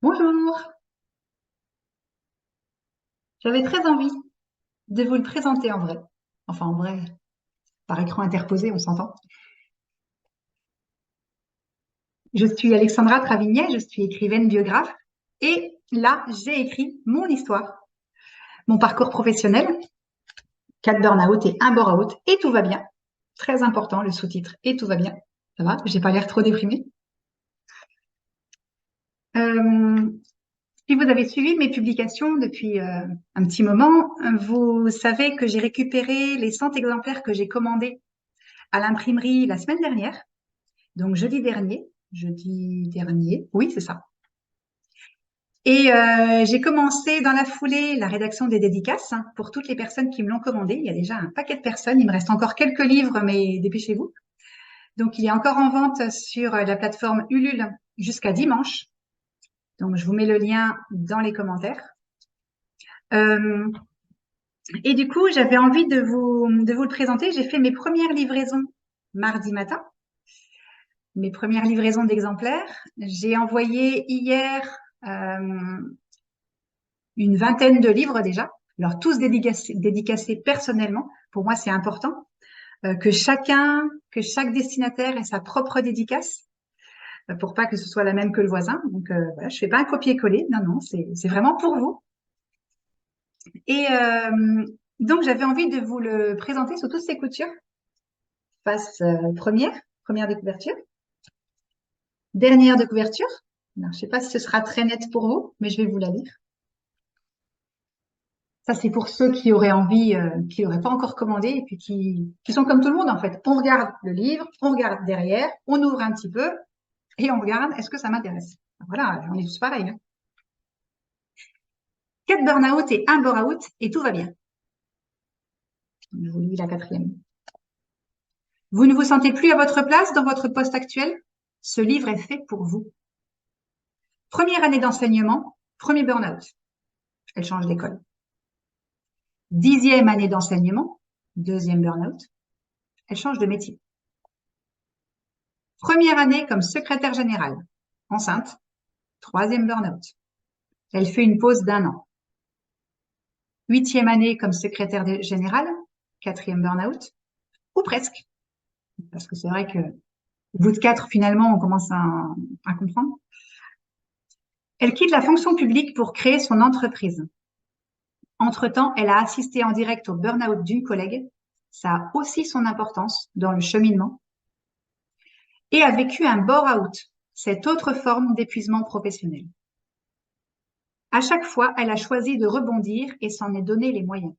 Bonjour, j'avais très envie de vous le présenter en vrai. Enfin, en vrai, par écran interposé, on s'entend. Je suis Alexandra Travignet, je suis écrivaine biographe et là, j'ai écrit mon histoire, mon parcours professionnel, 4 burn-out et un bore-out et tout va bien. Très important, le sous-titre et tout va bien. Ça va, j'ai pas l'air trop déprimée. Euh, Si vous avez suivi mes publications depuis un petit moment, vous savez que j'ai récupéré les 100 exemplaires que j'ai commandés à l'imprimerie la semaine dernière. Donc jeudi dernier, oui, c'est ça. Et j'ai commencé dans la foulée la rédaction des dédicaces pour toutes les personnes qui me l'ont commandé. Il y a déjà un paquet de personnes. Il me reste encore quelques livres, mais dépêchez-vous. Donc, il est encore en vente sur la plateforme Ulule jusqu'à dimanche. Donc, je vous mets le lien dans les commentaires. Euh, et du coup, j'avais envie de vous le présenter. J'ai fait mes premières livraisons mardi matin. Mes premières livraisons d'exemplaires. J'ai envoyé hier une vingtaine de livres déjà, alors tous dédicacés personnellement. Pour moi, c'est important que chaque destinataire ait sa propre dédicace pour pas que ce soit la même que le voisin. Donc voilà, je fais pas un copier-coller, non, non, c'est vraiment pour vous. Et donc j'avais envie de vous le présenter sous toutes ses coutures. Face première de couverture, dernière de couverture. Alors, je sais pas si ce sera très net pour vous, mais je vais vous la lire. Ça, c'est pour ceux qui auraient envie, qui n'auraient pas encore commandé et puis qui sont comme tout le monde en fait. On regarde le livre, on regarde derrière, on ouvre un petit peu et on regarde, est-ce que ça m'intéresse? Voilà, on est tous pareils. Hein. 4 burn-out et un bore-out et tout va bien. Je vous lis la quatrième. Vous ne vous sentez plus à votre place dans votre poste actuel? Ce livre est fait pour vous. Première année d'enseignement, premier burn-out. Elle change d'école. 10e année d'enseignement, deuxième burn-out. Elle change de métier. Première année comme secrétaire générale, enceinte, troisième burn-out. Elle fait une pause d'un an. 8e année comme secrétaire générale, quatrième burn-out, ou presque. Parce que c'est vrai que au bout de 4, finalement, on commence à comprendre. Elle quitte la fonction publique pour créer son entreprise. Entre-temps, elle a assisté en direct au burn-out d'une collègue. Ça a aussi son importance dans le cheminement. Et a vécu un bore-out, cette autre forme d'épuisement professionnel. À chaque fois, elle a choisi de rebondir et s'en est donné les moyens.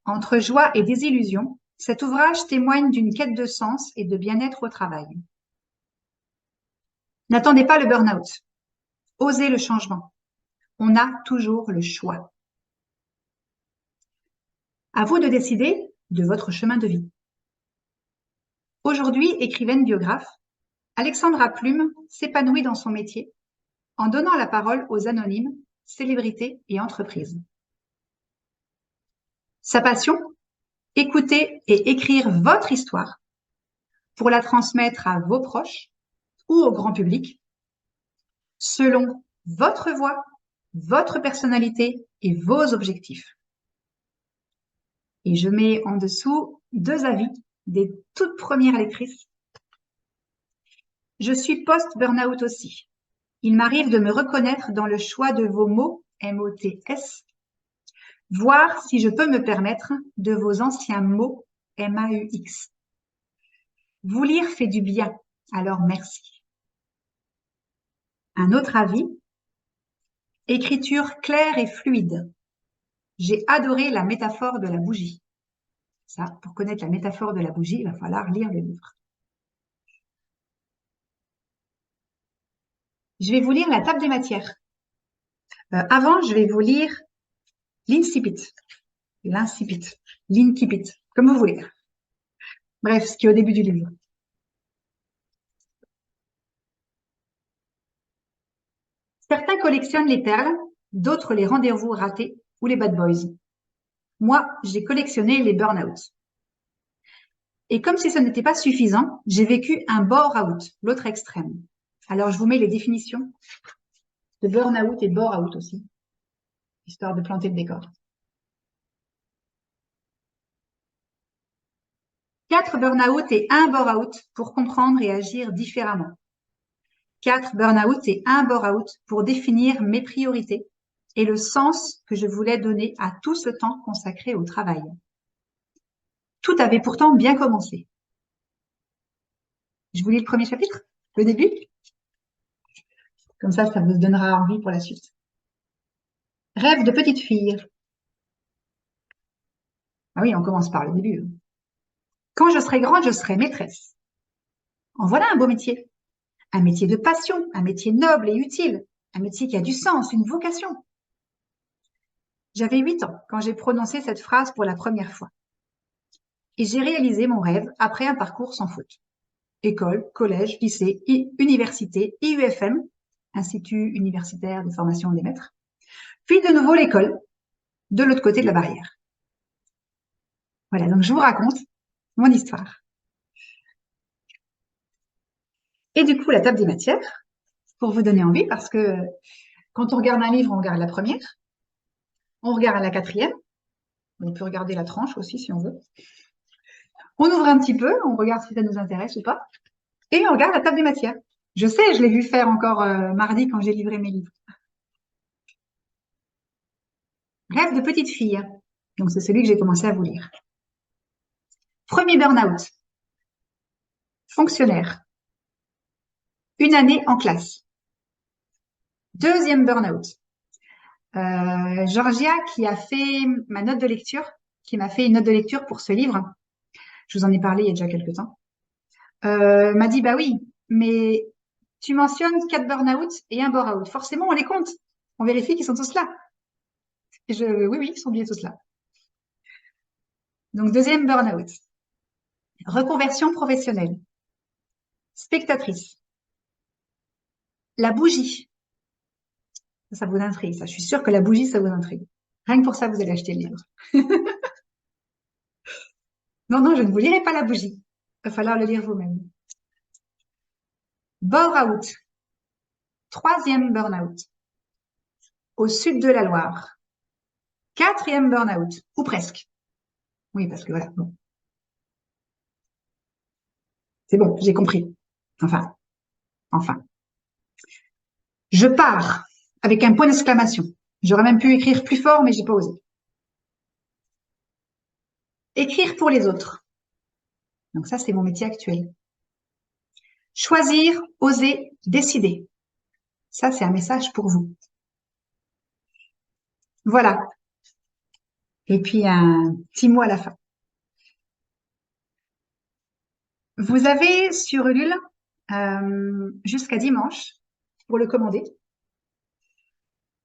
Entre joie et désillusion, cet ouvrage témoigne d'une quête de sens et de bien-être au travail. N'attendez pas le burn-out. Osez le changement. On a toujours le choix. À vous de décider de votre chemin de vie. Aujourd'hui, écrivaine biographe, Alexandra Plume s'épanouit dans son métier en donnant la parole aux anonymes, célébrités et entreprises. Sa passion, écouter et écrire votre histoire pour la transmettre à vos proches ou au grand public, selon votre voix, votre personnalité et vos objectifs. Et je mets en dessous 2 avis des toutes premières lectrices. Je suis post-burnout aussi. Il m'arrive de me reconnaître dans le choix de vos mots, M-O-T-S, voir si je peux me permettre de vos anciens mots, M-A-U-X. Vous lire fait du bien, alors merci. Un autre avis, écriture claire et fluide. J'ai adoré la métaphore de la bougie. Ça, pour connaître la métaphore de la bougie, il va falloir lire le livre. Je vais vous lire la table des matières. Avant, je vais vous lire l'incipit, comme vous voulez. Bref, ce qui est au début du livre. Certains collectionnent les perles, d'autres les rendez-vous ratés ou les bad boys. Moi, j'ai collectionné les burn-out. Et comme si ce n'était pas suffisant, j'ai vécu un bore-out, l'autre extrême. Alors, je vous mets les définitions de burn-out et bore-out aussi, histoire de planter le décor. 4 burn-out et 1 bore-out pour comprendre et agir différemment. 4 burn-out et 1 bore-out pour définir mes priorités et le sens que je voulais donner à tout ce temps consacré au travail. Tout avait pourtant bien commencé. Je vous lis le premier chapitre, le début. Comme ça vous donnera envie pour la suite. Rêve de petite fille. Ah oui, on commence par le début. Quand je serai grande, je serai maîtresse. En voilà un beau métier. Un métier de passion, un métier noble et utile, un métier qui a du sens, une vocation. J'avais 8 ans quand j'ai prononcé cette phrase pour la première fois. Et j'ai réalisé mon rêve après un parcours sans faute. École, collège, lycée, université, IUFM, Institut universitaire de formation des maîtres, puis de nouveau l'école, de l'autre côté de la barrière. Voilà, donc je vous raconte mon histoire. Et du coup, la table des matières, pour vous donner envie, parce que quand on regarde un livre, on regarde la première, on regarde la quatrième, on peut regarder la tranche aussi si on veut. On ouvre un petit peu, on regarde si ça nous intéresse ou pas, et on regarde la table des matières. Je sais, je l'ai vu faire encore mardi quand j'ai livré mes livres. Rêve de petite fille, donc c'est celui que j'ai commencé à vous lire. Premier burn-out, fonctionnaire, une année en classe. Deuxième burn-out, Georgia qui a fait ma note de lecture, qui m'a fait une note de lecture pour ce livre. Je vous en ai parlé il y a déjà quelques temps. M'a dit, bah oui, mais tu mentionnes 4 burn-out et un bore-out. Forcément, on les compte. On vérifie qu'ils sont tous là. Et oui, ils sont bien tous là. Donc, deuxième burn-out. Reconversion professionnelle. Spectatrice. La bougie. Ça vous intrigue, ça. Je suis sûre que la bougie, ça vous intrigue. Rien que pour ça, vous allez acheter le livre. Non, je ne vous lirai pas la bougie. Il va falloir le lire vous-même. Bore-out. Troisième burn-out. Au sud de la Loire. Quatrième burn-out. Ou presque. Oui, parce que voilà. Bon. C'est bon, j'ai compris. Enfin. Je pars avec un point d'exclamation. J'aurais même pu écrire plus fort, mais j'ai pas osé. Écrire pour les autres. Donc ça, c'est mon métier actuel. Choisir, oser, décider. Ça, c'est un message pour vous. Voilà. Et puis, un petit mot à la fin. Vous avez sur Ulule jusqu'à dimanche pour le commander.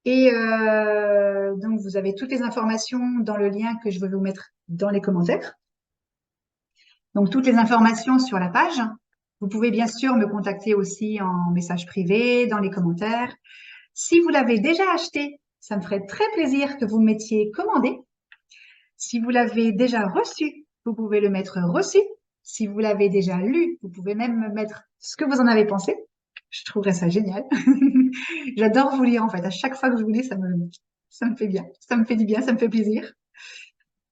Et donc, vous avez toutes les informations dans le lien que je vais vous mettre dans les commentaires. Donc, toutes les informations sur la page. Vous pouvez bien sûr me contacter aussi en message privé, dans les commentaires. Si vous l'avez déjà acheté, ça me ferait très plaisir que vous mettiez commandé. Si vous l'avez déjà reçu, vous pouvez le mettre reçu. Si vous l'avez déjà lu, vous pouvez même me mettre ce que vous en avez pensé. Je trouverais ça génial. J'adore vous lire en fait. À chaque fois que je vous lis, ça me fait bien. Ça me fait du bien, ça me fait plaisir.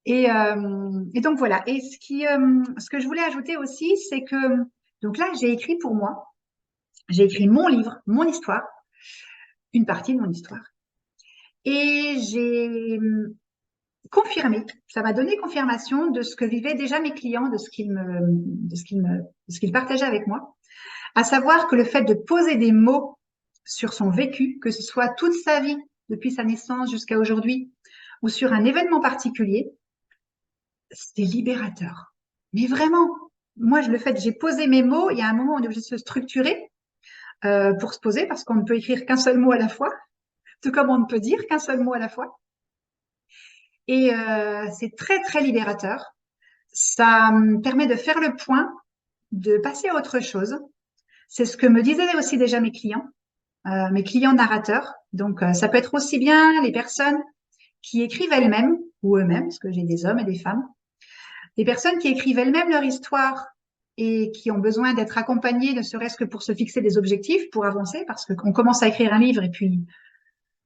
Et donc voilà. Et ce que je voulais ajouter aussi, c'est que donc là, j'ai écrit pour moi. J'ai écrit mon livre, mon histoire, une partie de mon histoire. Et j'ai confirmé, ça m'a donné confirmation de ce que vivaient déjà mes clients, de ce qu'ils partageaient avec moi. À savoir que le fait de poser des mots sur son vécu, que ce soit toute sa vie, depuis sa naissance jusqu'à aujourd'hui, ou sur un événement particulier, c'est libérateur. Mais vraiment, moi, j'ai posé mes mots, il y a un moment où on est obligé de se structurer pour se poser, parce qu'on ne peut écrire qu'un seul mot à la fois, tout comme on ne peut dire qu'un seul mot à la fois. Et c'est très, très libérateur. Ça me permet de faire le point, de passer à autre chose. C'est ce que me disaient aussi déjà mes clients narrateurs. Donc, ça peut être aussi bien les personnes qui écrivent elles-mêmes, ou eux-mêmes, parce que j'ai des hommes et des femmes, des personnes qui écrivent elles-mêmes leur histoire et qui ont besoin d'être accompagnées, ne serait-ce que pour se fixer des objectifs, pour avancer, parce qu'on commence à écrire un livre et puis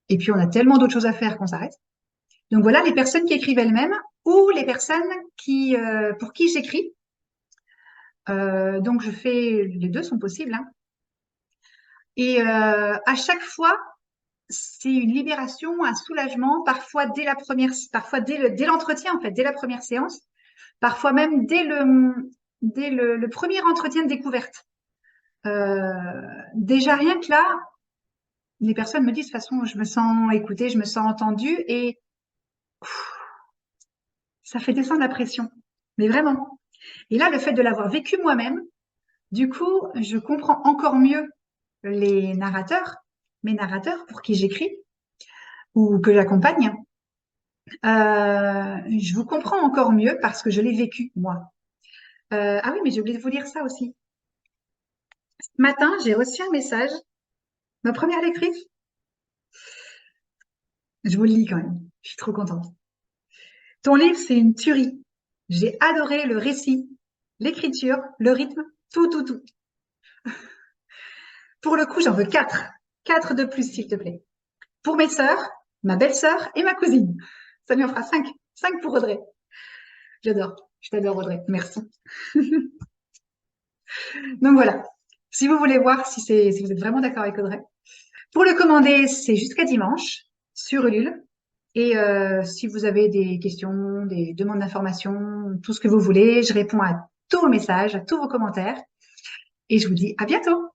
Et puis, on a tellement d'autres choses à faire qu'on s'arrête. Donc voilà, les personnes qui écrivent elles-mêmes ou les personnes pour qui j'écris. Donc, les deux sont possibles, hein. Et à chaque fois, c'est une libération, un soulagement, parfois parfois dès l'entretien, en fait, dès la première séance, parfois même dès le premier entretien de découverte. Déjà rien que là, les personnes me disent de toute façon, je me sens écoutée, je me sens entendue et ça fait descendre la pression. Mais vraiment. Et là, le fait de l'avoir vécu moi-même, du coup, je comprends encore mieux mes narrateurs pour qui j'écris ou que j'accompagne. Je vous comprends encore mieux parce que je l'ai vécu, moi. Ah oui, mais j'ai oublié de vous dire ça aussi. Ce matin, j'ai reçu un message. Ma première lectrice, je vous le lis quand même. Je suis trop contente. Ton livre, c'est une tuerie. J'ai adoré le récit, l'écriture, le rythme, tout, tout, tout. Pour le coup, j'en veux 4. 4 de plus, s'il te plaît. Pour mes sœurs, ma belle-sœur et ma cousine. Ça lui en fera 5. 5 pour Audrey. J'adore. Je t'adore, Audrey. Merci. Donc voilà. Si vous voulez voir si vous êtes vraiment d'accord avec Audrey. Pour le commander, c'est jusqu'à dimanche sur Ulule. Et si vous avez des questions, des demandes d'informations, tout ce que vous voulez, je réponds à tous vos messages, à tous vos commentaires. Et je vous dis à bientôt.